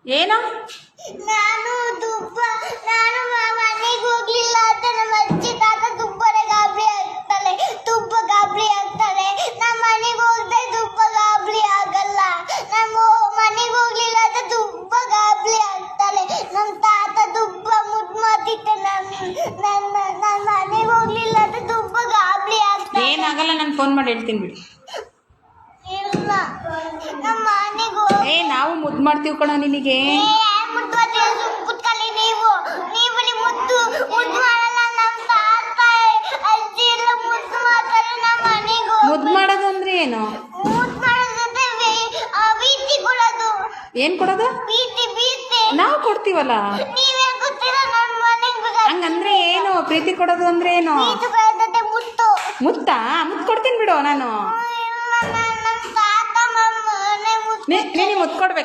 ಏನೋ ನಾನು ಮನೆಗೆ ಹೋಗ್ಲಿಲ್ಲ ಅಂತ ನಮ್ಮ ಅಜ್ಜಿ ತಾತ ತುಂಬಾನೇ ಗಾಬರಿ ಆಗ್ತಾಳೆ. ತುಂಬ ಗಾಬರಿ ಆಗ್ತಾಳೆ. ನಮ್ಮ ಮನೆಗೆ ಹೋಗದೆ ತುಂಬ ಗಾಬರಿ ಆಗಲ್ಲ. ನಮ್ಮ ಮನೆಗೆ ಹೋಗ್ಲಿಲ್ಲ ಅಂತ ತುಂಬ ಗಾಬರಿ ಆಗ್ತಾಳೆ. ನಮ್ಮ ತಾತ ತುಂಬ ಮುದ್ದು ಮಾಡ್ತಿದ್ದೆ. ನನ್ನ ಮನೆಗೆ ಹೋಗ್ಲಿಲ್ಲ ಅಂತ ತುಂಬ ಗಾಬರಿ ಆಗ್ತಾಳೆ. ಏನಾಗಲ್ಲ, ನಾನು ಫೋನ್ ಮಾಡಿ ಹೇಳ್ತೀನಿ ಬಿಡಿ. ಇಲ್ಲ ನಮ್ಮ ಮನೆಗೆ ನಾವು ಮುದ್ದು ಮಾಡ್ತೀವಿ ಕಣೋ ನಿನಗೆ. ಕುತ್ಕೊಳ್ಳಿ ನೀವು ಮುದ್ದು ಮಾಡಲ್ಲ. ನಮ್ಮ ತಾತ ಅಜ್ಜಿ ಎಲ್ಲ ಮುದ್ದು ಮಾಡ್ತಾರೆ. ನಮ್ಮ ಮನೆಗೆ ಮುದ್ದು ಮಾಡೋದು ಅಂದ್ರೆ ಏನು? ಮುದ್ದು ಮಾಡೋದಂದ್ರೆ ಬೀತಿ ಕೊಡೋದು. ಏನ್ ಕೊಡೋದು? ಬೀತಿ ನಾವು ಕೊಡ್ತೀವಲ್ಲ. ನೀವೇ ಗೊತ್ತಿಲ್ಲ. ನಮ್ಮ ಮನೆಗೆ ಹಂಗಂದ್ರೆ ಏನು? ಪ್ರೀತಿ ಕೊಡೋದು ಅಂದ್ರೆ ಏನು? ಬೀತಿ ಕೊಡೋದಂತೆ ಮುತ್ತು. ಮುತ್ತಾ? ಮುತ್ತು ಕೊಡ್ತೀನಿ ಬಿಡು ನಾನು. ನಮ್ಮ ತಾತ ಮನೆ ಮುತ್ತು ನೀನು ಮುತ್ತು ಕೊಡ್ಬೇಕು.